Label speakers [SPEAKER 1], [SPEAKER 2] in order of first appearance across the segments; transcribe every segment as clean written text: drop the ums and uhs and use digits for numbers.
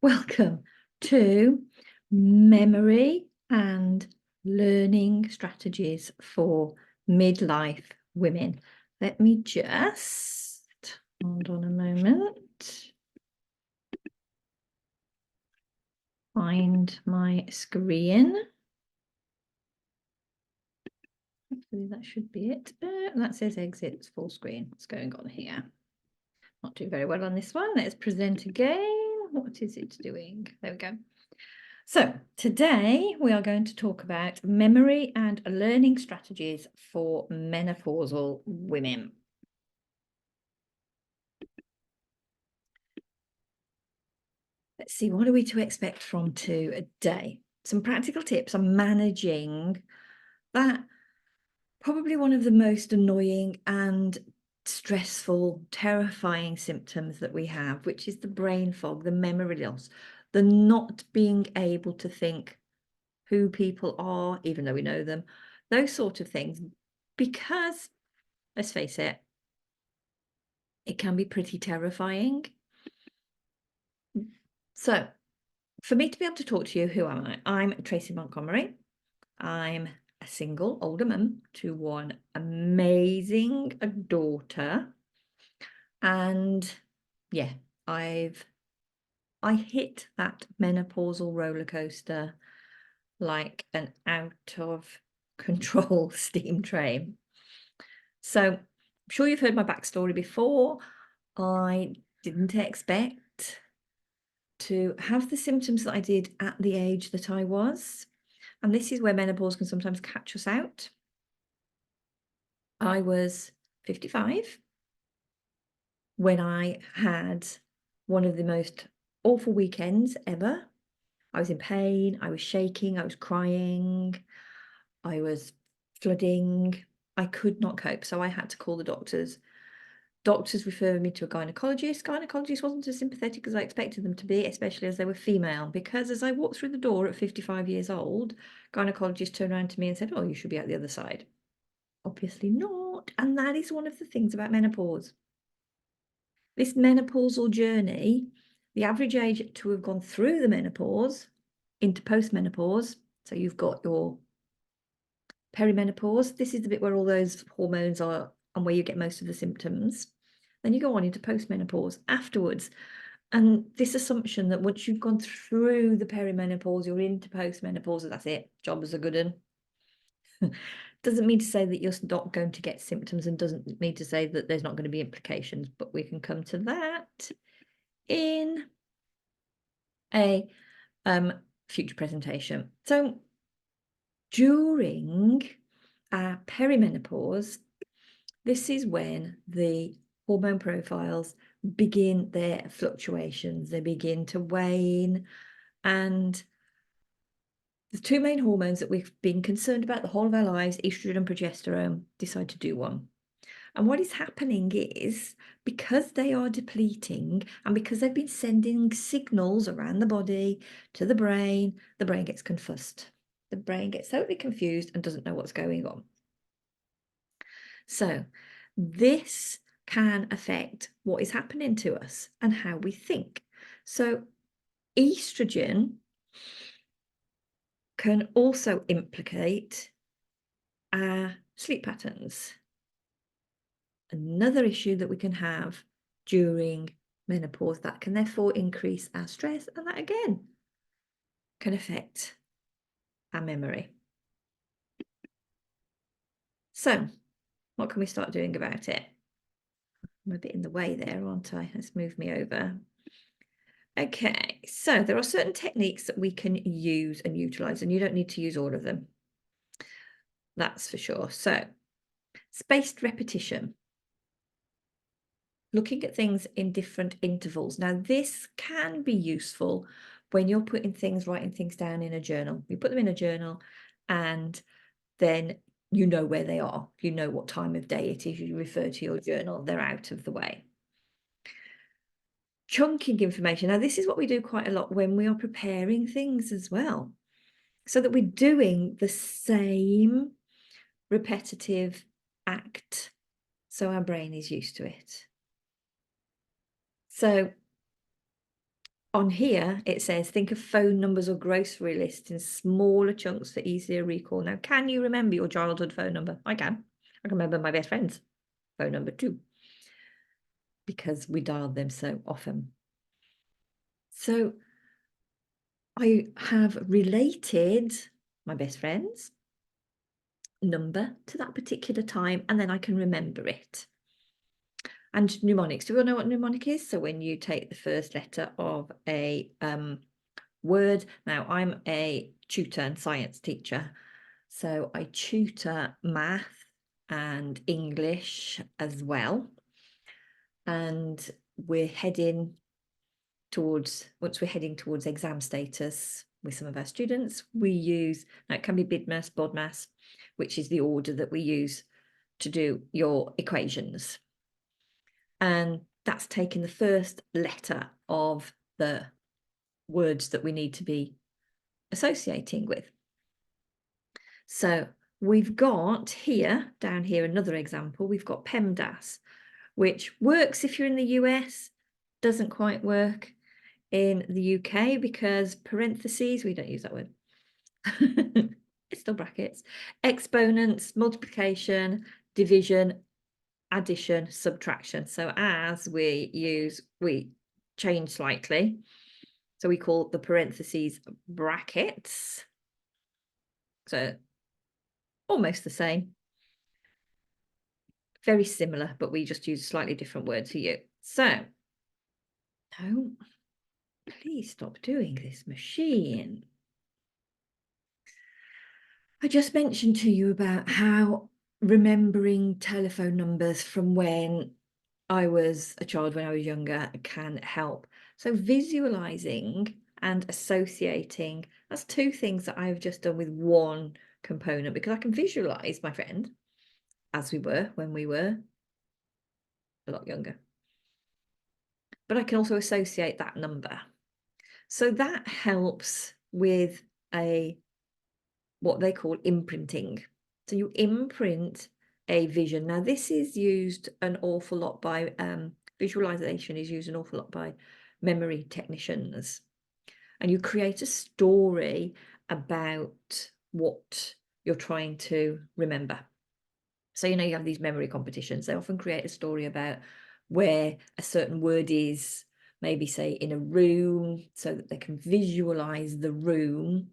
[SPEAKER 1] Welcome to memory and learning strategies for midlife women. Let me just hold on a moment. Find my screen. Hopefully that should be it. That says exit full screen. What's going on here? Not doing very well on this one. Let's present again. What is it doing? There we go. So today we are going to talk about memory and learning strategies for menopausal women. Let's see, what are we to expect from today? Some practical tips on managing that probably one of the most annoying and stressful, terrifying symptoms that we have, which is the brain fog, the memory loss, the not being able to think who people are, even though we know them, those sort of things, because let's face it, it can be pretty terrifying. So for me to be able to talk to you, who am I? I'm Tracy Montgomery. I'm a single older mum to one amazing daughter. And yeah, I hit that menopausal roller coaster like an out of control steam train. So I'm sure you've heard my backstory before. I didn't expect to have the symptoms that I did at the age that I was. And this is where menopause can sometimes catch us out. I was 55 when I had one of the most awful weekends ever. I was in pain, I was shaking, I was crying, I was flooding. I could not cope, so I had to call the doctors. Doctors referred me to a gynecologist. Gynecologist wasn't as sympathetic as I expected them to be, especially as they were female, because as I walked through the door at 55 years old, gynecologist turned around to me and said, "Oh, you should be out the other side." Obviously not. And that is one of the things about menopause. This menopausal journey, the average age to have gone through the menopause into postmenopause, so you've got your perimenopause. This is the bit where all those hormones are and where you get most of the symptoms. Then you go on into postmenopause afterwards. And this assumption that once you've gone through the perimenopause, you're into postmenopause, that's it, job is a good one. Doesn't mean to say that you're not going to get symptoms, and doesn't mean to say that there's not going to be implications, but we can come to that in a future presentation. So during perimenopause, this is when the hormone profiles begin their fluctuations, they begin to wane, and the two main hormones that we've been concerned about the whole of our lives, estrogen and progesterone, decide to do one. And what is happening is, because they are depleting and because they've been sending signals around the body to the brain gets confused. The brain gets totally confused and doesn't know what's going on. So this can affect what is happening to us and how we think. So estrogen can also implicate our sleep patterns. Another issue that we can have during menopause that can therefore increase our stress, and that again can affect our memory. So what can we start doing about it? I'm a bit in the way there, aren't I? Let's move me over. Okay, so there are certain techniques that we can use and utilize, and you don't need to use all of them. That's for sure. So spaced repetition. Looking at things in different intervals. Now, this can be useful when you're writing things down in a journal. You put them in a journal and then you know where they are. You know what time of day it is. You refer to your journal. They're out of the way. Chunking information. Now, this is what we do quite a lot when we are preparing things as well, so that we're doing the same repetitive act, so our brain is used to it. So On here, it says, think of phone numbers or grocery lists in smaller chunks for easier recall. Now, can you remember your childhood phone number? I can. I can remember my best friend's phone number too, because we dialed them so often. So I have related my best friend's number to that particular time, and then I can remember it. And mnemonics, do you all know what mnemonic is? So when you take the first letter of a word. Now, I'm a tutor and science teacher, so I tutor math and English as well. And we're heading towards, once we're heading towards exam status with some of our students, we use, now it can be BIDMAS, BODMAS, which is the order that we use to do your equations. And that's taking the first letter of the words that we need to be associating with. So we've got here, down here, another example. We've got PEMDAS, which works if you're in the US, doesn't quite work in the UK because parentheses, we don't use that word. It's still brackets. Exponents, multiplication, division, addition, subtraction. So as we change slightly. So we call the parentheses brackets. So almost the same. Very similar, but we just use a slightly different word for you. So, no, please stop doing this, machine. I just mentioned to you about how remembering telephone numbers from when I was a child, when I was younger, can help. So visualizing and associating, that's two things that I've just done with one component, because I can visualize my friend as we were when we were a lot younger. But I can also associate that number. So that helps with what they call imprinting. So you imprint a vision. Now, this is used an awful lot by visualization is used an awful lot by memory technicians. And you create a story about what you're trying to remember. So, you have these memory competitions. They often create a story about where a certain word is, maybe say in a room, so that they can visualize the room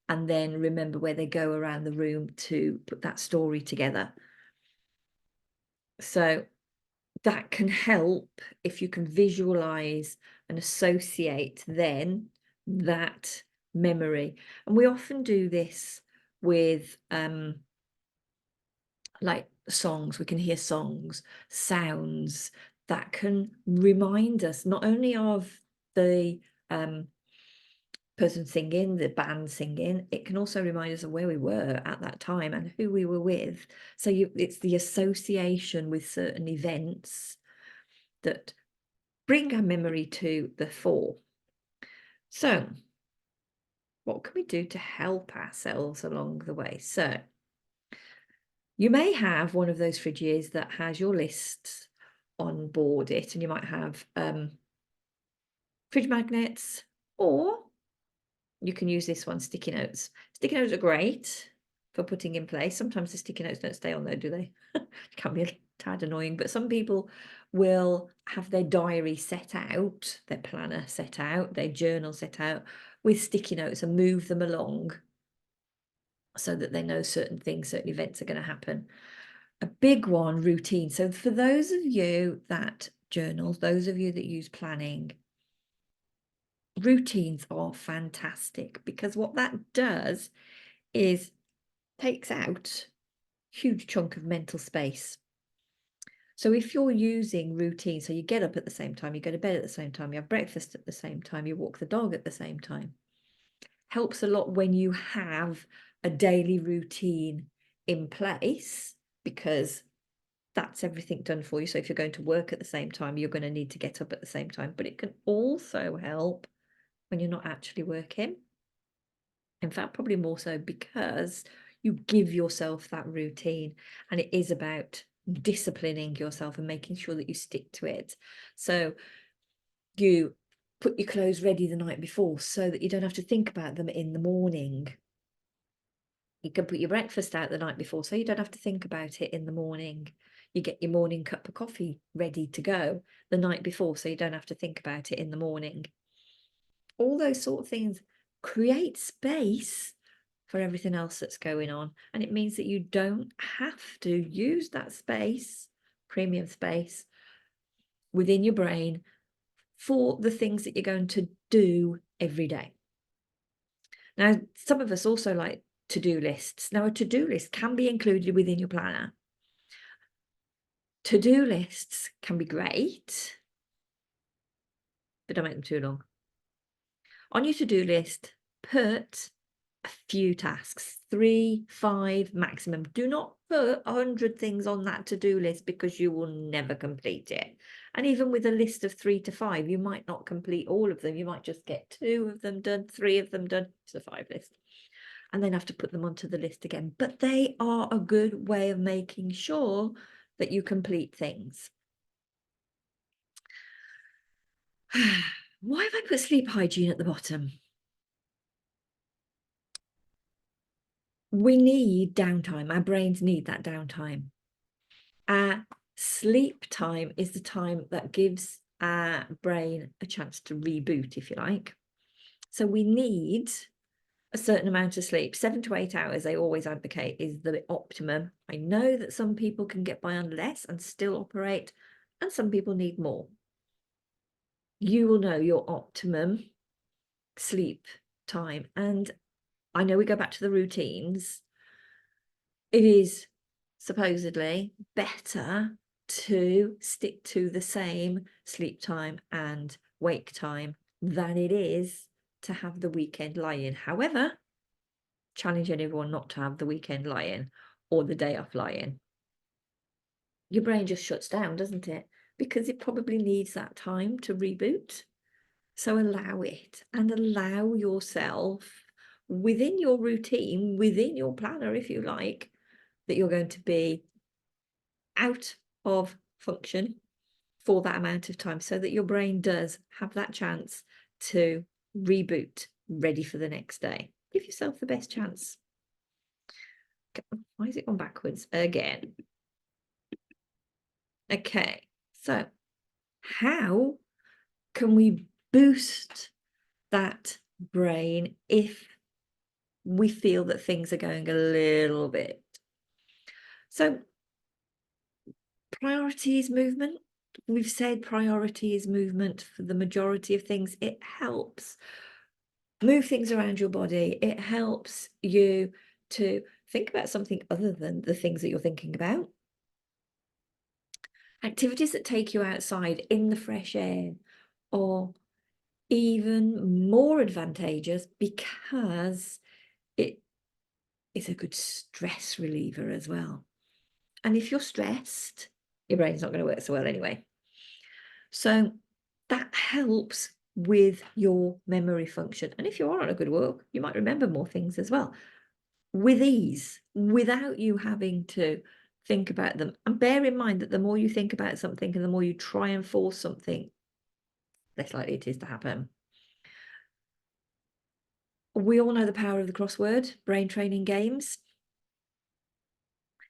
[SPEAKER 1] and then remember where they go around the room to put that story together. So that can help if you can visualize and associate then that memory. And we often do this with like songs. We can hear songs, sounds that can remind us not only of the person singing, the band singing, it can also remind us of where we were at that time and who we were with. So it's the association with certain events that bring our memory to the fore. So what can we do to help ourselves along the way? So you may have one of those fridges that has your lists on board it, and you might have fridge magnets, or you can use this one, sticky notes. Sticky notes are great for putting in place. Sometimes the sticky notes don't stay on there, do they? It can be a tad annoying, but some people will have their diary set out, their planner set out, their journal set out with sticky notes and move them along so that they know certain things, certain events are going to happen. A big one, routine. So for those of you that journal, those of you that use planning, routines are fantastic, because what that does is takes out a huge chunk of mental space. So if you're using routine, so you get up at the same time, you go to bed at the same time, you have breakfast at the same time, you walk the dog at the same time, helps a lot when you have a daily routine in place, because that's everything done for you. So if you're going to work at the same time, you're going to need to get up at the same time. But it can also help when you're not actually working. In fact, probably more so, because you give yourself that routine, and it is about disciplining yourself and making sure that you stick to it. So you put your clothes ready the night before so that you don't have to think about them in the morning. You can put your breakfast out the night before so you don't have to think about it in the morning. You get your morning cup of coffee ready to go the night before so you don't have to think about it in the morning. All those sort of things create space for everything else that's going on. And it means that you don't have to use that space, premium space, within your brain for the things that you're going to do every day. Now, some of us also like to-do lists. Now, a to-do list can be included within your planner. To-do lists can be great, but don't make them too long. On your to-do list, put a few tasks, 3, 5 maximum. Do not put 100 things on that to-do list because you will never complete it. And even with a list of 3 to 5, you might not complete all of them. You might just get 2 of them done, 3 of them done. It's a 5 list. And then have to put them onto the list again. But they are a good way of making sure that you complete things. Why have I put sleep hygiene at the bottom? We need downtime. Our brains need that downtime. Our sleep time is the time that gives our brain a chance to reboot, if you like. So we need a certain amount of sleep. 7 to 8 hours, they always advocate, is the optimum. I know that some people can get by on less and still operate, and some people need more. You will know your optimum sleep time. And I know we go back to the routines. It is supposedly better to stick to the same sleep time and wake time than it is to have the weekend lie-in. However, challenging everyone not to have the weekend lie-in or the day off lie-in. Your brain just shuts down, doesn't it? Because it probably needs that time to reboot. So allow it and allow yourself within your routine, within your planner, if you like, that you're going to be out of function for that amount of time so that your brain does have that chance to reboot, ready for the next day. Give yourself the best chance. Why is it gone backwards again? Okay, so how can we boost that brain if we feel that things are going a little bit? So priority is movement. We've said priority is movement for the majority of things. It helps move things around your body. It helps you to think about something other than the things that you're thinking about. Activities that take you outside in the fresh air are even more advantageous because it is a good stress reliever as well. And if you're stressed, your brain's not going to work so well anyway. So that helps with your memory function. And if you are on a good walk, you might remember more things as well with ease, without you having to think about them. And bear in mind that the more you think about something and the more you try and force something, less likely it is to happen. We all know the power of the crossword brain training games.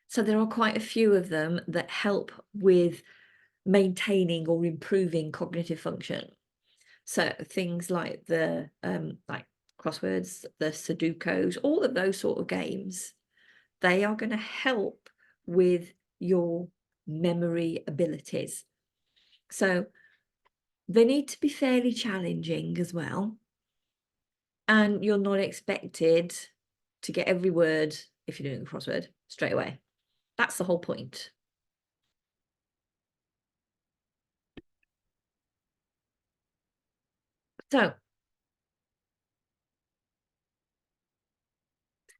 [SPEAKER 1] So there are quite a few of them that help with maintaining or improving cognitive function. So things like the like crosswords, the Sudokus, all of those sort of games, they are going to help with your memory abilities. So they need to be fairly challenging as well. And you're not expected to get every word, if you're doing a crossword, straight away. That's the whole point. So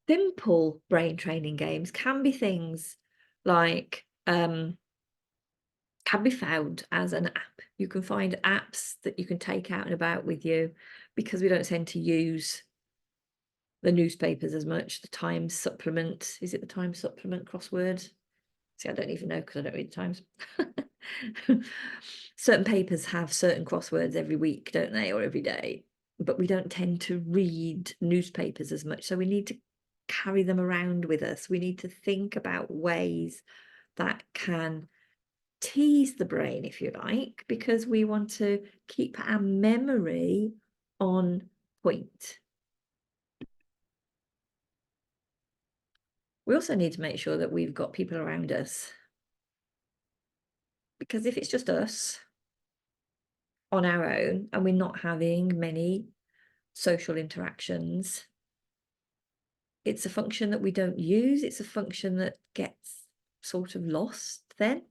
[SPEAKER 1] simple brain training games can be things like can be found as an app. You can find apps that you can take out and about with you because we don't tend to use the newspapers as much. The Times supplement, is it the Times supplement crossword? See, I don't even know because I don't read the Times. Certain papers have certain crosswords every week, don't they, or every day? But we don't tend to read newspapers as much. So we need to carry them around with us. We need to think about ways that can tease the brain, if you like, because we want to keep our memory on point. We also need to make sure that we've got people around us, because if it's just us on our own and we're not having many social interactions, it's a function that we don't use. It's a function that gets sort of lost then.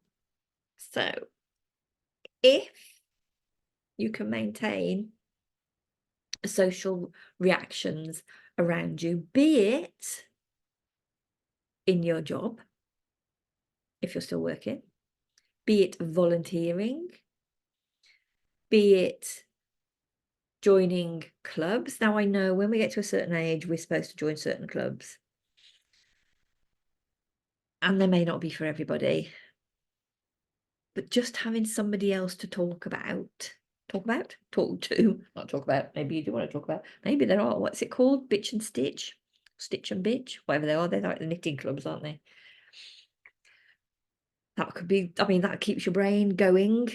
[SPEAKER 1] So if you can maintain social reactions around you, be it in your job, if you're still working, be it volunteering, be it joining clubs. Now, I know when we get to a certain age, we're supposed to join certain clubs, and they may not be for everybody, but just having somebody else to talk to, not talk about, maybe you do want to talk about, maybe there are, what's it called? Bitch and Stitch, Stitch and Bitch, whatever they are, they're like the knitting clubs, aren't they? That could be, I mean, that keeps your brain going.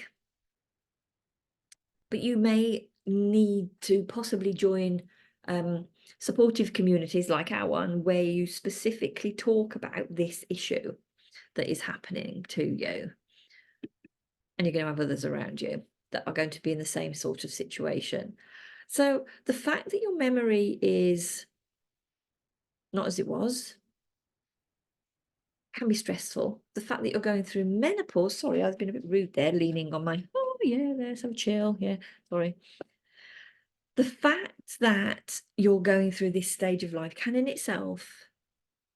[SPEAKER 1] But you may need to possibly join supportive communities like our one, where you specifically talk about this issue that is happening to you. And you're going to have others around you that are going to be in the same sort of situation. So the fact that your memory is not as it was can be stressful. The fact that you're going through menopause, sorry, I've been a bit rude there, leaning on my, oh yeah, there's some chill, yeah, sorry. The fact that you're going through this stage of life can in itself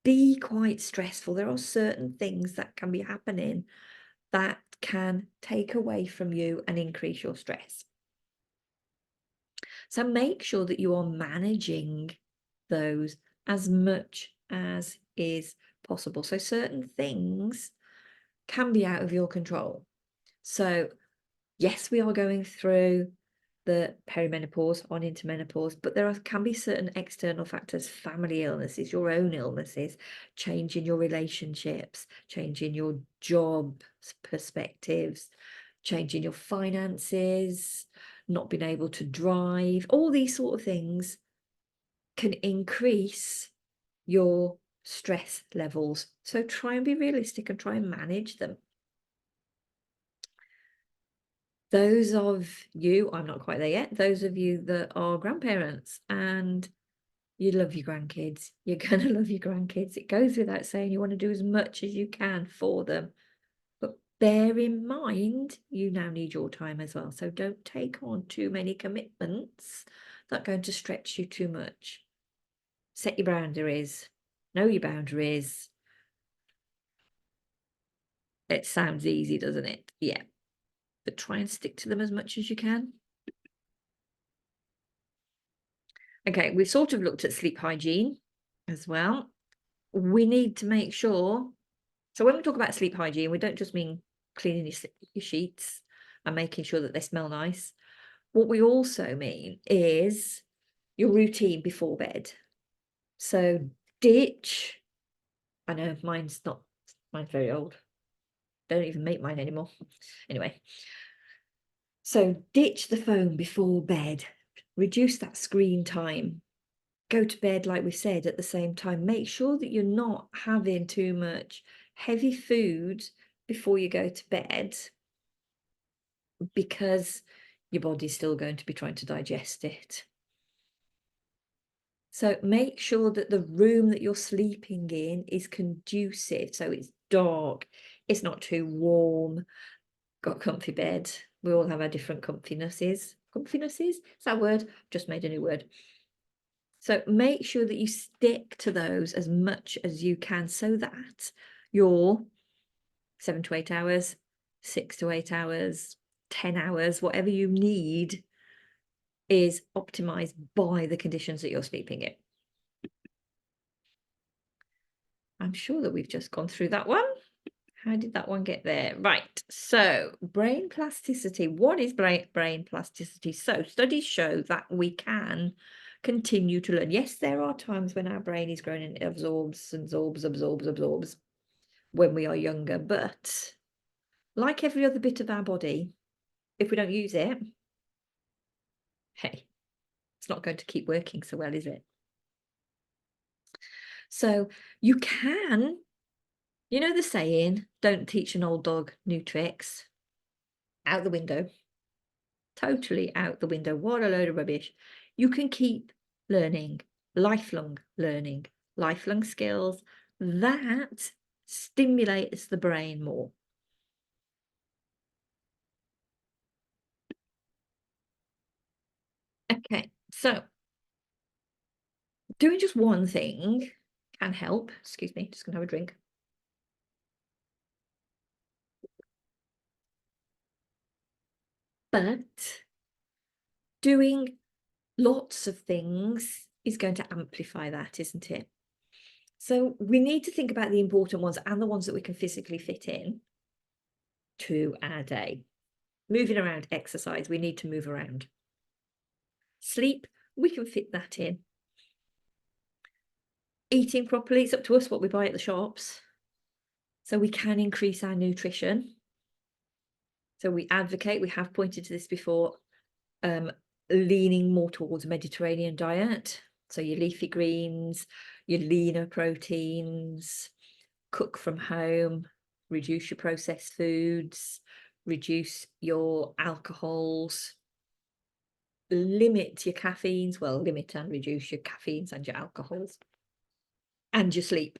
[SPEAKER 1] be quite stressful. There are certain things that can be happening that can take away from you and increase your stress. So make sure that you are managing those as much as is possible. So certain things can be out of your control. So yes, we are going through the perimenopause on into menopause, but there can be certain external factors, family illnesses, your own illnesses, change in your relationships, change in your job perspectives, change in your finances, not being able to drive, all these sort of things can increase your stress levels. So try and be realistic and try and manage them. Those of you, I'm not quite there yet, those of you that are grandparents and you love your grandkids, you're going to love your grandkids. It goes without saying, you want to do as much as you can for them. But bear in mind, you now need your time as well. So don't take on too many commitments that are going to stretch you too much. Set your boundaries, know your boundaries. It sounds easy, doesn't it? Yeah. But try and stick to them as much as you can. Okay, we've sort of looked at sleep hygiene as well. We need to make sure, so when we talk about sleep hygiene, we don't just mean cleaning your sheets and making sure that they smell nice. What we also mean is your routine before bed. So ditch, I know mine's very old. Don't even make mine anymore. Anyway, so ditch the phone before bed, reduce that screen time. Go to bed, like we said, at the same time. Make sure that you're not having too much heavy food before you go to bed, because your body's still going to be trying to digest it. So make sure that the room that you're sleeping in is conducive. So it's dark, it's not too warm, got a comfy bed. We all have our different comfinesses. Comfinesses? Is that a word? Just made a new word. So make sure that you stick to those as much as you can so that your 7 to 8 hours, 6 to 8 hours, 10 hours, whatever you need is optimized by the conditions that you're sleeping in. I'm sure that we've just gone through that one. How did that one get there? Right. So, brain plasticity. What is brain plasticity? So, studies show that we can continue to learn. Yes, there are times when our brain is growing and it absorbs when we are younger. But like every other bit of our body, if we don't use it, hey, it's not going to keep working so well, is it? So, you can, you know the saying, don't teach an old dog new tricks. Out the window. Totally out the window. What a load of rubbish. You can keep learning, lifelong learning, lifelong skills. That stimulates the brain more. Okay, so doing just one thing can help. Excuse me, just gonna have a drink. But doing lots of things is going to amplify that, isn't it? So we need to think about the important ones and the ones that we can physically fit in to our day. Moving around, exercise, we need to move around. Sleep, we can fit that in. Eating properly, it's up to us what we buy at the shops. So we can increase our nutrition. So we advocate, we have pointed to this before, leaning more towards a Mediterranean diet. So your leafy greens, your leaner proteins, cook from home, reduce your processed foods, reduce your alcohols, limit your caffeines. Well, limit and reduce your caffeines and your alcohols and your sleep.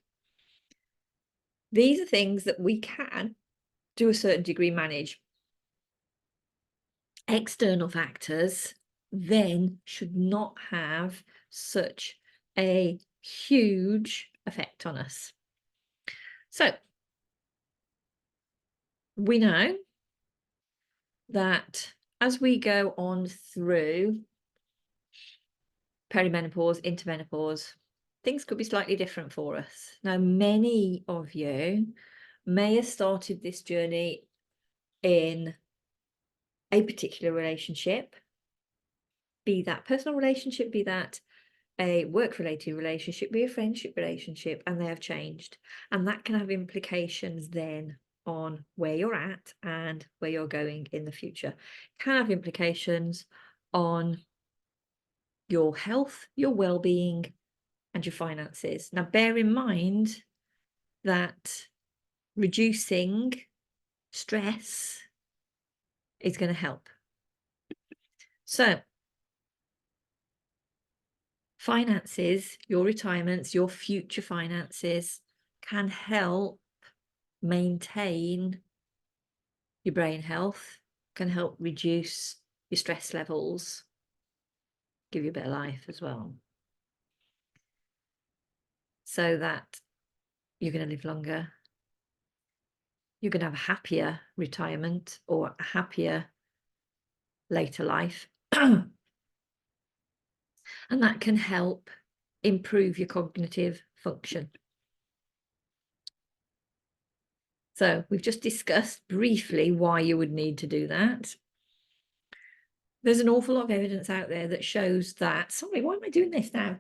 [SPEAKER 1] These are things that we can, to a certain degree, manage. External factors then should not have such a huge effect on us. So we know that as we go on through perimenopause, into menopause, things could be slightly different for us. Now, many of you may have started this journey in a particular relationship, be that personal relationship, be that a work-related relationship, be a friendship relationship, and they have changed. And that can have implications then on where you're at and where you're going in the future. It can have implications on your health, your well-being, and your finances. Now, bear in mind that reducing stress is going to help. So, finances, your retirements, your future finances can help maintain your brain health, can help reduce your stress levels, give you a bit of life as well. So that you're going to live longer, you're going to have a happier retirement or a happier later life. And that can help improve your cognitive function. So we've just discussed briefly why you would need to do that. There's an awful lot of evidence out there that shows that, sorry, why am I doing this now?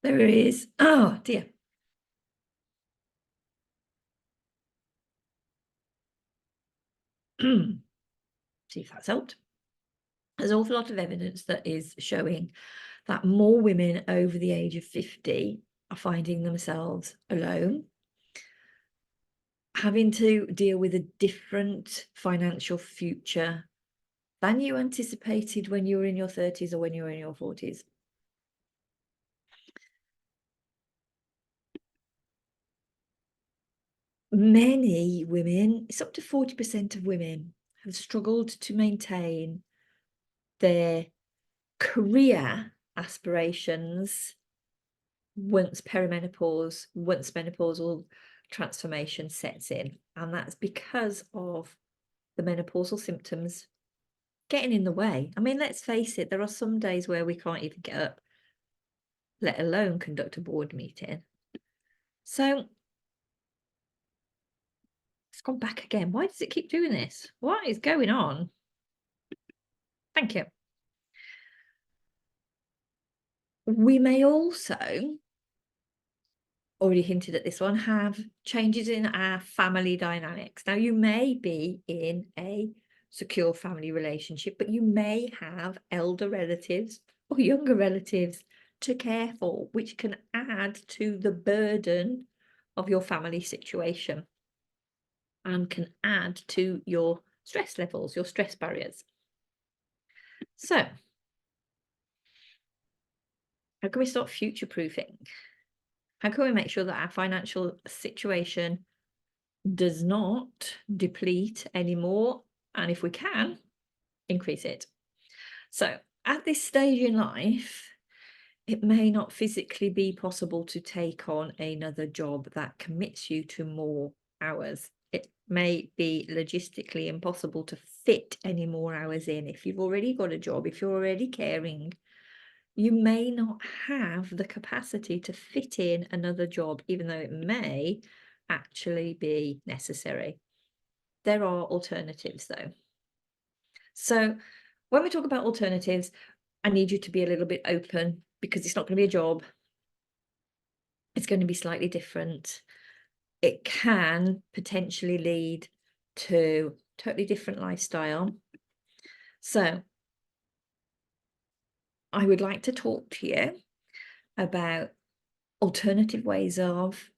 [SPEAKER 1] There is, oh dear. See if that's helped. There's an awful lot of evidence that is showing that more women over the age of 50 are finding themselves alone, having to deal with a different financial future than you anticipated when you were in your 30s or when you were in your 40s. Many women, it's up to 40% of women, have struggled to maintain their career aspirations once perimenopause, once menopausal transformation sets in. And that's because of the menopausal symptoms getting in the way. I mean, let's face it, there are some days where we can't even get up, let alone conduct a board meeting. So I've gone back again. Why does it keep doing this? What is going on? Thank you. We may also, already hinted at this one, have changes in our family dynamics. Now, you may be in a secure family relationship, but you may have elder relatives or younger relatives to care for, which can add to the burden of your family situation and can add to your stress levels, your stress barriers. So, how can we start future-proofing? How can we make sure that our financial situation does not deplete anymore, and if we can, increase it? So, at this stage in life, it may not physically be possible to take on another job that commits you to more hours. It may be logistically impossible to fit any more hours in. If you've already got a job, if you're already caring, you may not have the capacity to fit in another job, even though it may actually be necessary. There are alternatives, though. So when we talk about alternatives, I need you to be a little bit open, because it's not going to be a job. It's going to be slightly different. It can potentially lead to totally different lifestyle. So I would like to talk to you about alternative ways of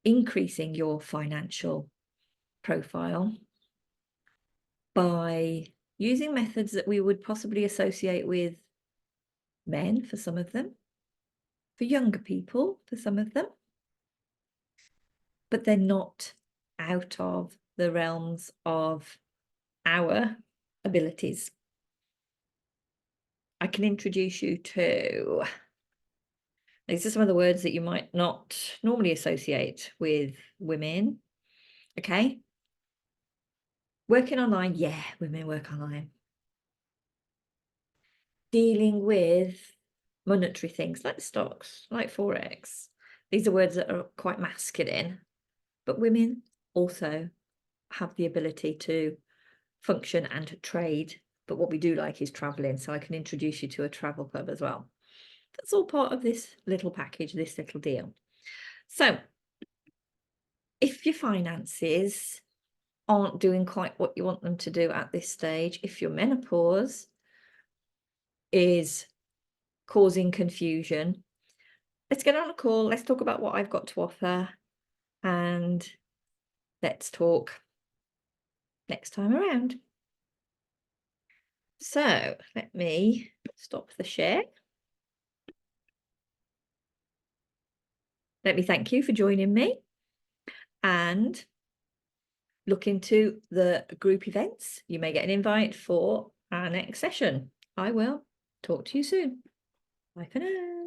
[SPEAKER 1] increasing your financial profile by using methods that we would possibly associate with men for some of them, for younger people for some of them, but they're not out of the realms of our abilities. I can introduce you to, these are some of the words that you might not normally associate with women. Okay. Working online. Yeah, women work online. Dealing with monetary things like stocks, like Forex. These are words that are quite masculine, but women also have the ability to function and to trade. But what we do like is traveling. So I can introduce you to a travel club as well. That's all part of this little package, this little deal. So if your finances aren't doing quite what you want them to do at this stage, if your menopause is causing confusion, let's get on a call. Let's talk about what I've got to offer, and let's talk next time around. So let me stop the share. Let me thank you for joining me and look into the group events. You may get an invite for our next session. I will talk to you soon. Bye for now.